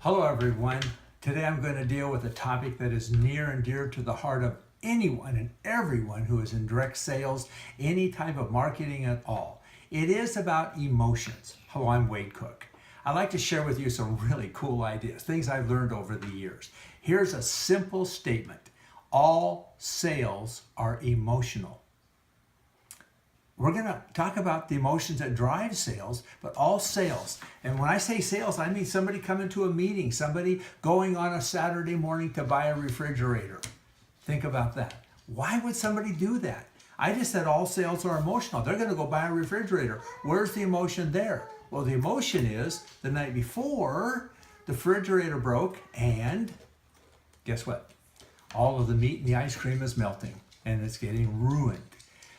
Hello everyone. Today I'm going to deal with a topic that is near and dear to the heart of anyone and everyone who is in direct sales, any type of marketing at all. It is about emotions. Hello, I'm Wade Cook. I'd like to share with you some really cool ideas, things I've learned over the years. Here's a simple statement. All sales are emotional. We're going to talk about the emotions that drive sales, but all sales. And when I say sales, I mean somebody coming to a meeting, somebody going on a Saturday morning to buy a refrigerator. Think about that. Why would somebody do that? I just said all sales are emotional. They're going to go buy a refrigerator. Where's the emotion there? Well, the emotion is the night before the refrigerator broke and guess what? All of the meat and the ice cream is melting and it's getting ruined.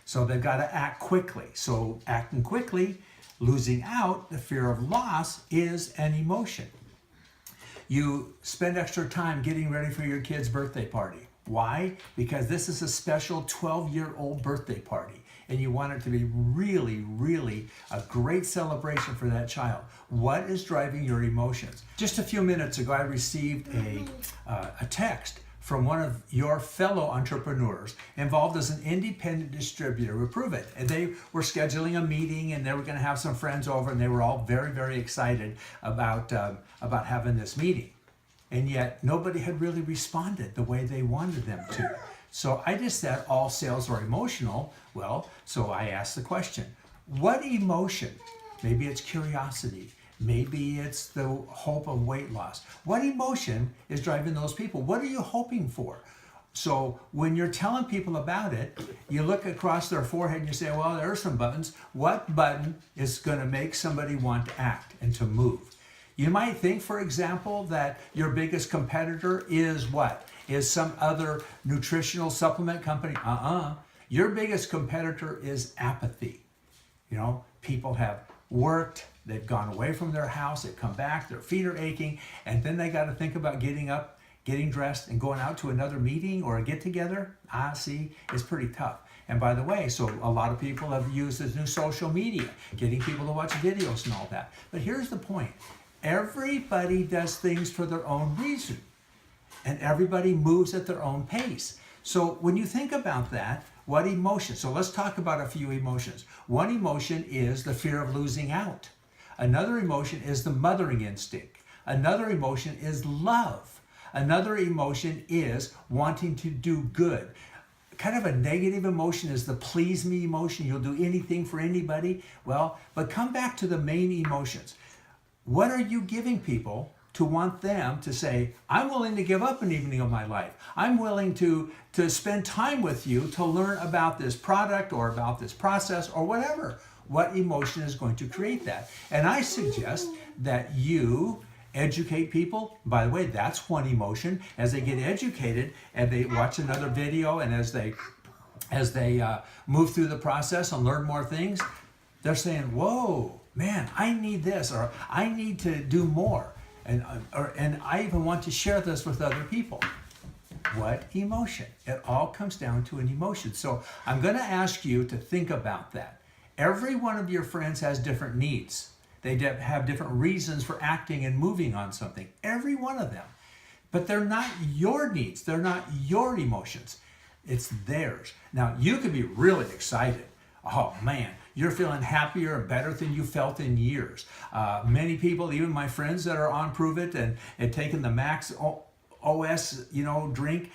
So they've got to act quickly. So acting quickly, losing out, the fear of loss is an emotion. You spend extra time getting ready for your kid's birthday party. Why? Because this is a special 12-year-old birthday party and you want it to be really, really a great celebration for that child. What is driving your emotions? Just a few minutes ago, I received a text from one of your fellow entrepreneurs involved as an independent distributor with Prove It. And they were scheduling a meeting and they were going to have some friends over and they were all very, very excited about having this meeting. And yet nobody had really responded the way they wanted them to. So I just said all sales are emotional. Well, so I asked the question, what emotion? Maybe it's curiosity. Maybe it's the hope of weight loss. What emotion is driving those people? What are you hoping for? So when you're telling people about it, you look across their forehead and you say, well, there are some buttons. What button is going to make somebody want to act and to move? You might think, for example, that your biggest competitor is what? Is some other nutritional supplement company? Your biggest competitor is apathy. You know, people have worked, they've gone away from their house, they've come back, their feet are aching, and then they got to think about getting up, getting dressed, and going out to another meeting or a get-together. See, it's pretty tough. And by the way, so a lot of people have used this new social media, getting people to watch videos and all that. But here's the point. Everybody does things for their own reason, and everybody moves at their own pace. So when you think about that, what emotion? So let's talk about a few emotions. One emotion is the fear of losing out. Another emotion is the mothering instinct. Another emotion is love. Another emotion is wanting to do good. Kind of a negative emotion is the please me emotion. You'll do anything for anybody. Well, but come back to the main emotions. What are you giving people to want them to say, I'm willing to give up an evening of my life. I'm willing to spend time with you to learn about this product or about this process or whatever. What emotion is going to create that? And I suggest that you educate people. By the way, that's one emotion. As they get educated and they watch another video and as they move through the process and learn more things, they're saying, whoa, man, I need this or I need to do more. And I even want to share this with other people. What emotion? It all comes down to an emotion. So I'm going to ask you to think about that. Every one of your friends has different needs. They have different reasons for acting and moving on something. Every one of them. But they're not your needs. They're not your emotions. It's theirs. Now, you could be really excited. Oh, man. You're feeling happier and better than you felt in years. Many people, even my friends that are on Prove It and taking the Max OS, drink,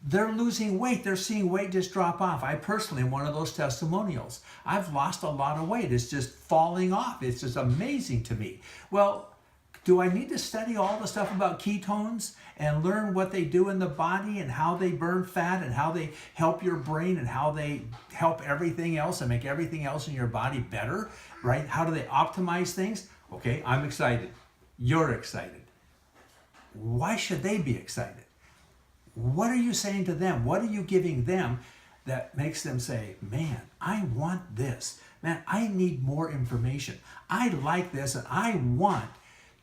they're losing weight. They're seeing weight just drop off. I personally am one of those testimonials. I've lost a lot of weight. It's just falling off. It's just amazing to me. Well, do I need to study all the stuff about ketones and learn what they do in the body and how they burn fat and how they help your brain and how they help everything else and make everything else in your body better, right? How do they optimize things? Okay, I'm excited. You're excited. Why should they be excited? What are you saying to them? What are you giving them that makes them say, man, I want this. Man, I need more information. I like this and I want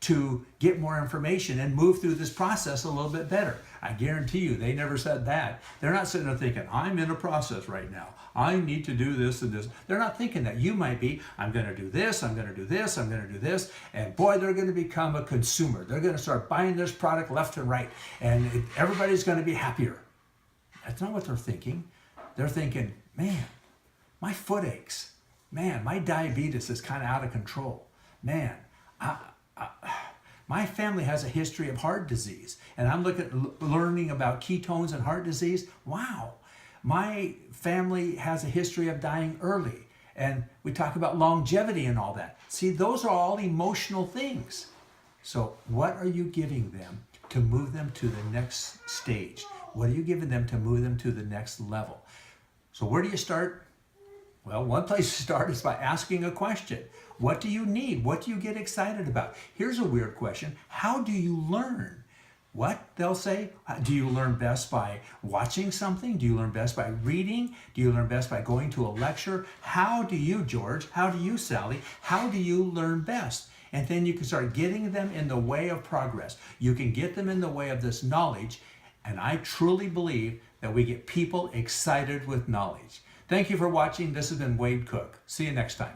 to get more information and move through this process a little bit better. I guarantee you they never said that. They're not sitting there thinking, I'm in a process right now. I need to do this and this. They're not thinking that. You might be, I'm going to do this, I'm going to do this, I'm going to do this. And boy, they're going to become a consumer. They're going to start buying this product left and right. And everybody's going to be happier. That's not what they're thinking. They're thinking, man, my foot aches. Man, my diabetes is kind of out of control. Man, my family has a history of heart disease, and I'm learning about ketones and heart disease. Wow, my family has a history of dying early, and we talk about longevity and all that. See, those are all emotional things. So what are you giving them to move them to the next stage? What are you giving them to move them to the next level? So where do you start? Well, one place to start is by asking a question. What do you need? What do you get excited about? Here's a weird question. How do you learn? What? They'll say, do you learn best by watching something? Do you learn best by reading? Do you learn best by going to a lecture? How do you, George? How do you, Sally? How do you learn best? And then you can start getting them in the way of progress. You can get them in the way of this knowledge. And I truly believe that we get people excited with knowledge. Thank you for watching. This has been Wade Cook. See you next time.